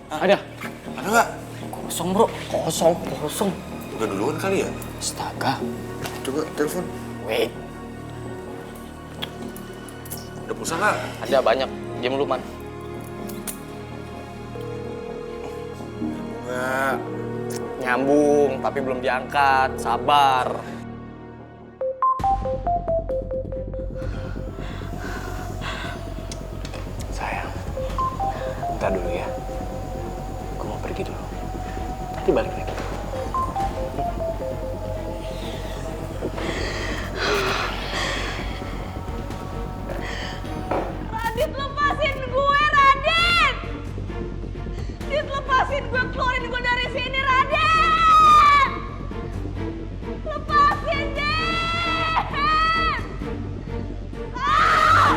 Ada? Ada nggak? Kosong bro. Kosong. Udah duluan kali ya? Astaga. Coba telepon. Wait. Ada pulsa nggak? Ada banyak. Diam lu man. Nggak. Nyambung, tapi belum diangkat. Sabar. Sayang, bentar dulu ya. Gue mau pergi dulu. Nanti balik lagi. Radit, lepasin gue, Radit! Radit, lepasin gue, keluarin gue dari sini, Radit! Lepasin, Dit! Ah!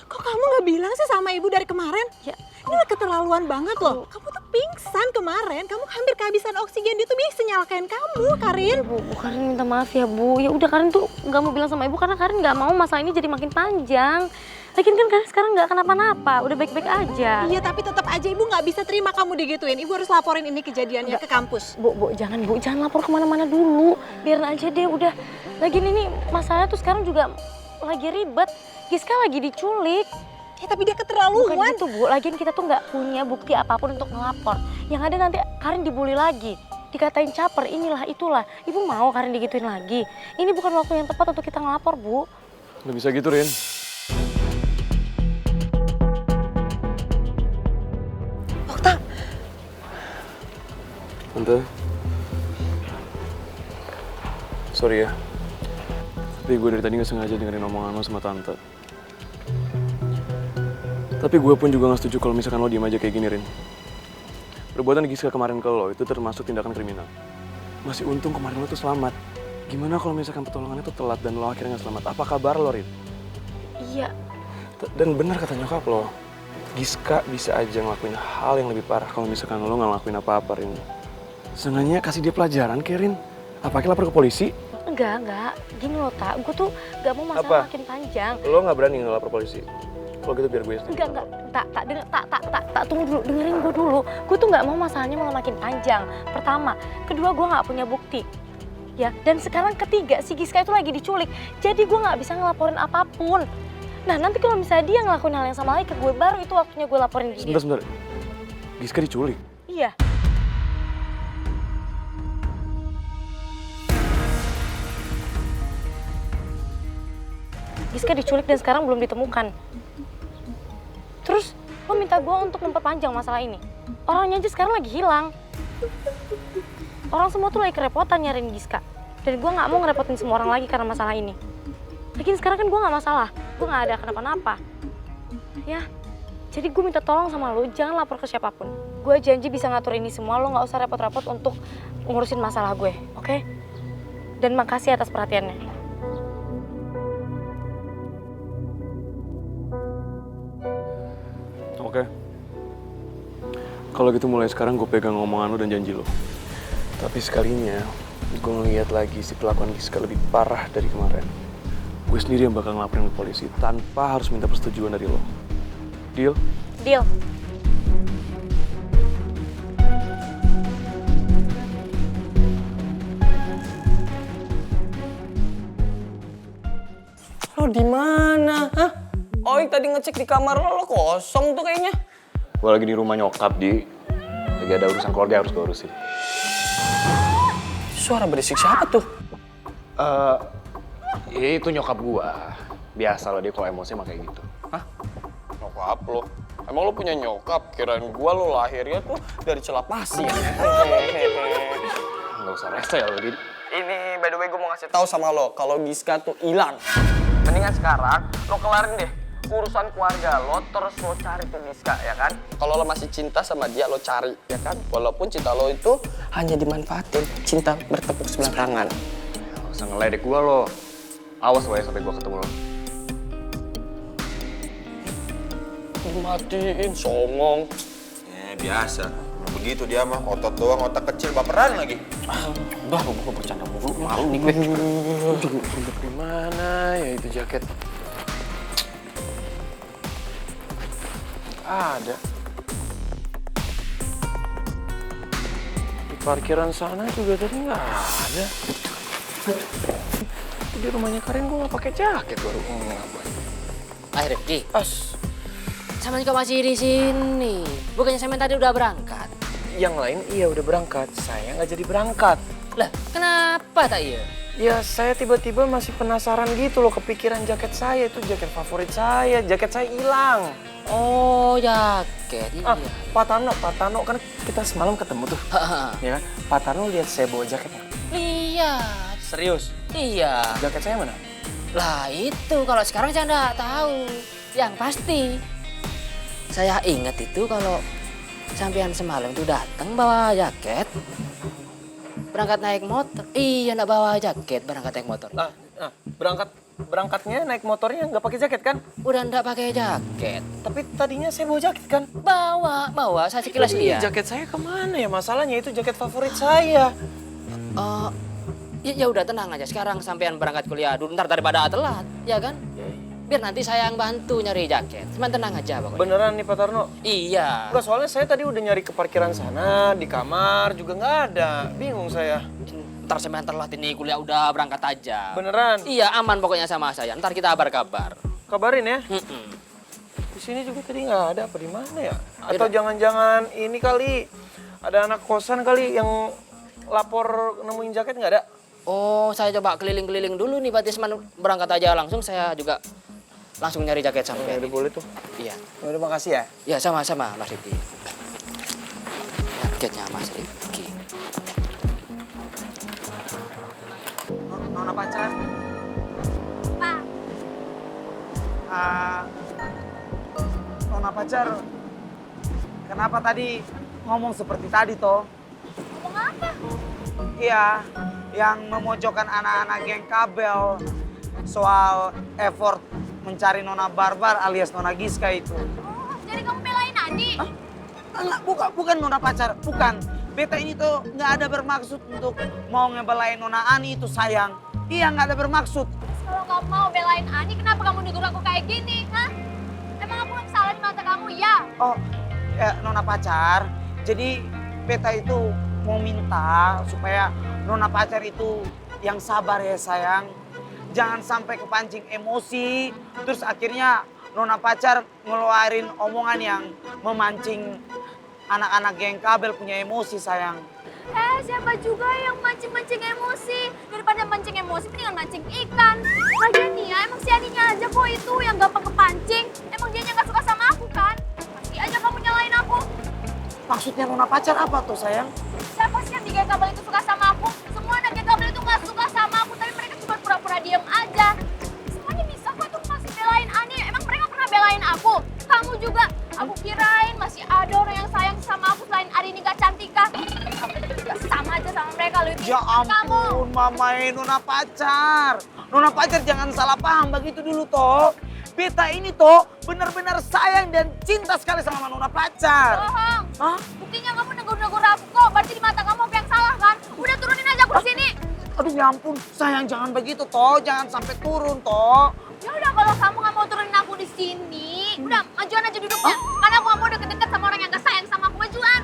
Kok kamu nggak bilang sih sama ibu dari kemarin? Ya, ini udah keterlaluan banget loh. Kamu tuh pingsan kemarin, kamu hampir kehabisan oksigen, dia tuh bisa nyalakain kamu, Karin. Ya, Bu, Karin minta maaf ya, Bu. Ya udah, Karin tuh nggak mau bilang sama Ibu karena Karin nggak mau masalah ini jadi makin panjang. Lagian kan Karin sekarang nggak kenapa-napa, udah baik-baik aja. Iya, tapi tetap aja ibu nggak bisa terima kamu digituin. Ibu harus laporin ini kejadiannya ke kampus. Bu, jangan lapor kemana-mana dulu. Biarin aja deh, udah. Lagian ini masalahnya tuh sekarang juga lagi ribet. Giska lagi diculik. Ya, tapi dia keterlaluan. Bukan gitu, Bu. Lagian kita tuh nggak punya bukti apapun untuk ngelapor. Yang ada nanti Karin dibully lagi. Dikatain caper, inilah, itulah. Ibu mau Karin digituin lagi. Ini bukan waktu yang tepat untuk kita ngelapor, Bu. Nggak bisa gitu, Rin. Okta, Tante. Sorry ya. Tapi gue dari tadi gak sengaja dengerin omongan lo sama Tante. Tapi gue pun juga gak setuju kalau misalkan lo diem aja kayak gini, Rin. Perbuatan Giska kemarin ke lo itu termasuk tindakan kriminal. Masih untung kemarin lo tuh selamat. Gimana kalau misalkan pertolongannya tuh telat dan lo akhirnya gak selamat? Apa kabar lo, Rin? Iya. Dan benar kata nyokap lo, Giska bisa aja ngelakuin hal yang lebih parah kalau misalkan lo gak ngelakuin apa-apa, Rin. Seenggaknya kasih dia pelajaran, kayak Rin. Apakah lapor ke polisi? Enggak. Gini loh, Tak. Gue tuh gak mau masalah Apa? makin panjang. Lo gak berani ngelapor polisi? Kalau gitu biar gue sendiri. Enggak. Tak, tunggu dulu. Dengerin gue dulu. Gue tuh gak mau masalahnya malah makin panjang. Pertama. Kedua, gue gak punya bukti. Ya, dan sekarang ketiga, si Giska itu lagi diculik. Jadi gue gak bisa ngelaporin apapun. Nah, nanti kalau misalnya dia ngelakuin hal yang sama lagi ke gue, baru itu waktunya gue laporin dia. Sebentar. Giska diculik? Iya. Giska diculik dan sekarang belum ditemukan. Terus lo minta gue untuk memperpanjang masalah ini. Orangnya aja sekarang lagi hilang. Orang semua tuh lagi kerepotan nyariin Giska. Dan gue gak mau ngerepotin semua orang lagi karena masalah ini. Lagian sekarang kan gue gak masalah. Gue gak ada kenapa-napa. Ya, jadi gue minta tolong sama lo, jangan lapor ke siapapun. Gue janji bisa ngatur ini semua, lo gak usah repot-repot untuk ngurusin masalah gue, oke? Dan makasih atas perhatiannya. Oke. Kalau gitu mulai sekarang gue pegang omongan lo dan janji lo. Tapi sekalinya gue ngeliat lagi si kelakuan Giska lebih parah dari kemarin. Gue sendiri yang bakal ngelaporin ke polisi tanpa harus minta persetujuan dari lo. Deal? Deal. Lo di mana? Hah? Oi tadi ngecek di kamar lo kosong tuh kayaknya. Gue lagi di rumah nyokap, Di. Lagi ada urusan keluarga harus gue urusin. Suara berisik siapa tuh? Itu nyokap gua. Biasa loh dia kalau emosi emang kayak gitu. Hah? Nyokap lo? Emang lo punya nyokap? Kirain gua lo lahirnya tuh dari celah pasir. Nggak usah rese ya lo, Di. Ini by the way gue mau ngasih tahu sama lo kalau Giska tuh hilang. Mendingan sekarang lo kelarin deh urusan keluarga lo, terus lo cari tuh Giska, ya kan? Kalau lo masih cinta sama dia, lo cari, ya kan? Walaupun cinta lo itu hanya dimanfaatin, cinta bertepuk sebelah tangan. Nggak usah ngeledek gua lo. Awas lo ya sampai gua ketemu lo. Dimatiin, songong. Biasa. Begitu dia mah, otot doang, otak kecil, baperan lagi. Udah, gue bercanda mulu, malu nih gue. Duduk di mana ya itu jaket? ada. Di parkiran sana juga tadi nggak ada. Di rumahnya Karin gue nggak pakai jaket baru ngapain. Rifki, As, sama juga masih di sini. Bukannya Semen tadi udah berangkat? yang lain iya udah berangkat, saya nggak jadi berangkat. Lah, kenapa tak iya? Ya saya tiba-tiba masih penasaran gitu loh, kepikiran jaket saya, itu jaket favorit saya, jaket saya hilang. Oh, jaket. Iya. Pak Tano kan kita semalam ketemu tuh, ya kan? Pak Tano lihat saya bawa jaketnya. Lihat. Serius? Iya. Jaket saya mana? Lah itu kalau sekarang saya nggak tahu. Yang pasti saya ingat itu kalau sampean semalam tuh datang bawa jaket. Berangkat naik motor. Iya, nggak bawa jaket berangkat naik motor. Berangkatnya naik motornya nggak pakai jaket kan? Udah nggak pakai jaket. Tapi tadinya saya bawa jaket kan? Bawa. Saya sekilas Iya, lihat. jaket saya kemana ya? Masalahnya itu jaket favorit saya. Ya udah tenang aja. Sekarang sampean berangkat kuliah dulu. Ntar daripada telat, ya kan? Biar nanti saya yang bantu nyari jaket. Cuman tenang aja pokoknya. Beneran nih Pak Tarno? Iya. Enggak, soalnya saya tadi udah nyari ke parkiran sana, di kamar juga nggak ada. Bingung saya. Ntar sampean telat ini kuliah udah berangkat aja. Beneran? Iya, aman pokoknya sama saya. Ntar kita kabar-kabar. Kabarin ya. Mm-mm. Di sini juga tadi nggak ada, apa di mana ya? Atau jangan-jangan ini kali ada anak kosan kali yang lapor nemuin jaket nggak ada? Oh, saya coba keliling-keliling dulu nih, Pak Tisman. Berangkat aja langsung, saya juga langsung nyari jaket sampai. Udah boleh tuh. Iya. Udah makasih ya. Ya, sama-sama, Mas Rifki. Jaketnya Mas Rifki. Nona pacar. Pak. Nona pacar. Kenapa tadi ngomong seperti tadi toh? Ngomong apa? Iya, yang memojokkan anak-anak geng kabel soal effort mencari Nona Barbar alias Nona Giska itu. Oh, jadi kamu belain Adi? Enggak, bukan Nona pacar, bukan. Beta ini tuh nggak ada bermaksud untuk mau ngebelain Nona Ani itu sayang. Iya, nggak ada bermaksud. Kalau kamu mau belain Ani, kenapa kamu negur aku kayak gini? Hah? Emang aku yang salah di mata kamu? Ya. Oh, ya, Nona pacar. Jadi beta itu mau minta supaya Nona pacar itu yang sabar ya sayang. Jangan sampai kepancing emosi, terus akhirnya Nona pacar ngeluarin omongan yang memancing anak-anak geng kabel punya emosi sayang. Siapa juga yang mancing-mancing emosi? Daripada mancing emosi, mendingan mancing ikan. Lagian nih ya, emang si Aninya aja kok itu yang gampang kepancing. Emang dia nggak suka sama aku kan? Masih aja kamu nyalain aku. Maksudnya Nona pacar apa tuh sayang? Siapa sih yang di geng kabel itu suka sama aku? Semua anak geng kabel itu nggak suka sama aku, tapi mereka cuma pura-pura diem aja. Semuanya bisa kok tuh masih belain Ani. Emang mereka pernah belain aku? Kamu juga. Aku kirain masih ada orang yang sayang sama aku selain Ari ini gak cantika. Kamu juga sama aja sama mereka lebih Ya pintar kamu. ampun, mamae Nona pacar. Nona pacar jangan salah paham begitu dulu toh. Beta ini toh benar-benar sayang dan cinta sekali sama Nona pacar. Bohong. Hah? Buktinya kamu negur-negur aku kok. Berarti di mata kamu apa yang salah kan? Udah turunin aja aku di sini. Aduh ya ampun, sayang jangan begitu toh, jangan sampai turun toh. Ya udah kalau kamu nggak mau turunin aku di sini, udah majuan aja duduknya. Karena aku nggak mau deket-deket sama orang yang gak sayang sama aku. Majuan.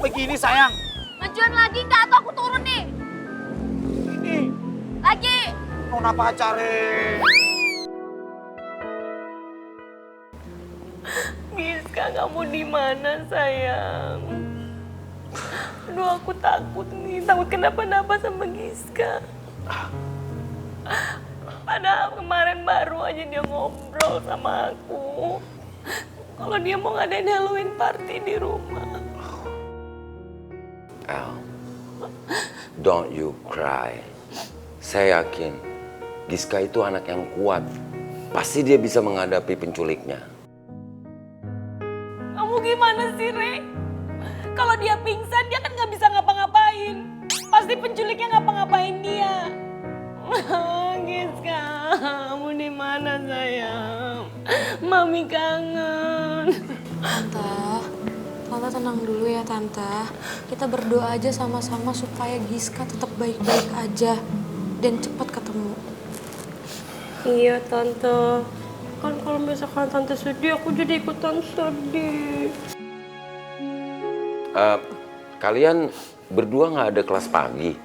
Begini sayang. Majuan lagi nggak atau aku turun nih? Ini Lagi. Nona pacar. Giska, kamu di mana sayang? Aduh, aku takut nih, takut kenapa-napa sama Giska. Padahal kemarin baru aja dia ngobrol sama aku. Kalau dia mau ngadain Halloween party di rumah. Al, don't you cry. Saya yakin Giska itu anak yang kuat. Pasti dia bisa menghadapi penculiknya. Kamu gimana sih, Re? Kalau dia pingsan, dia kan nggak bisa ngapa-ngapain. Pasti penculiknya ngapa-ngapain dia. Giska, kamu di mana sayang? Mami kangen. Tante tenang dulu ya Tante. Kita berdoa aja sama-sama supaya Giska tetap baik-baik aja dan cepat ketemu. Iya Tante, kan kalau misalkan tante sedih, aku jadi ikutan sedih. Kalian berdua nggak ada kelas pagi?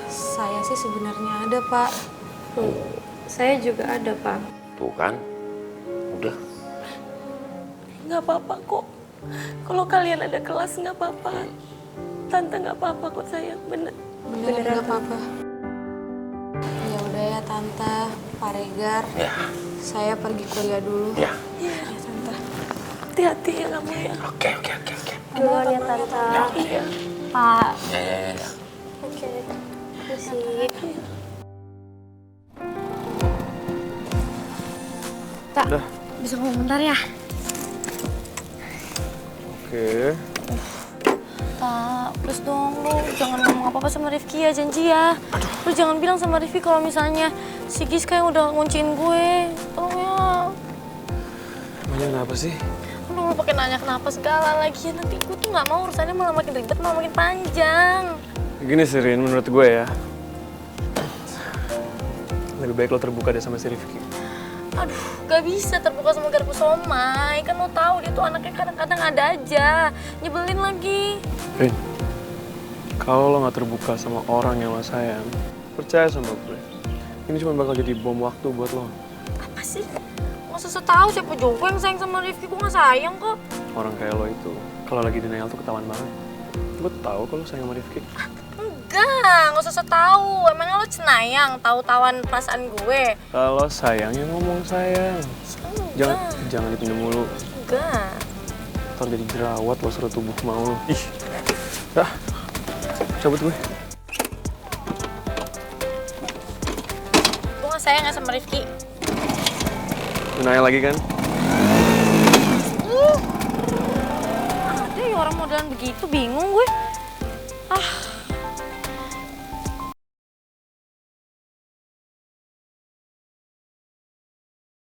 Saya sih sebenarnya ada, Pak. Saya juga ada, Pak. Tuh kan, udah. Nggak apa-apa kok. Kalau kalian ada kelas nggak apa-apa. Tante nggak apa-apa kok sayang, Beneran nggak apa-apa. Ya udah ya Tante, Pak Regar. Ya, Saya pergi kuliah dulu. ya. Iya, Tante. Hati-hati ya kamu ya. Oke. Duluan ya, Tante. Ya, oke ya. Pak. Ya. Oke. Sip. Tak, Udah. bisa ngomong bentar ya? Oke. Tak, please dong, lu jangan ngomong apa-apa sama Rifki ya, janji ya. Lu jangan bilang sama Rifki kalau misalnya si Giska yang udah ngunciin gue. Tolong ya. Emangnya kenapa sih? Lu pakai nanya kenapa segala lagi ya, nanti gue tuh nggak mau urusannya malah makin ribet, malah makin panjang. Gini sih, Rin, menurut gue ya. Lebih baik lo terbuka deh sama si Rifki. Aduh, gak bisa terbuka sama garpu somai. Kan lo tahu dia tuh anaknya kadang-kadang ada aja. Nyebelin lagi. Rin, kalau lo gak terbuka sama orang yang lo sayang, percaya sama gue. Ini cuma bakal jadi bom waktu buat lo. Apa sih? Gak usah tahu siapa juga yang sayang sama Rifki. Gue gak sayang kok. Orang kayak lo itu, kalau lagi denial tuh ketahuan banget. Gue tahu kalau sayang sama Rifki. Enggak, gak usah tahu. Emangnya lo cenayang tahu-tahuan perasaan gue? Kalau sayang ya ngomong sayang. Jangan dipendam mulu. Enggak. Ntar jadi jerawat lo seluruh tubuh mau lo. Ih, dah, cabut gue. Gue gak sayang ya sama Rifki. Nanya lagi kan? Ada ya orang modelan begitu, bingung gue. Ah.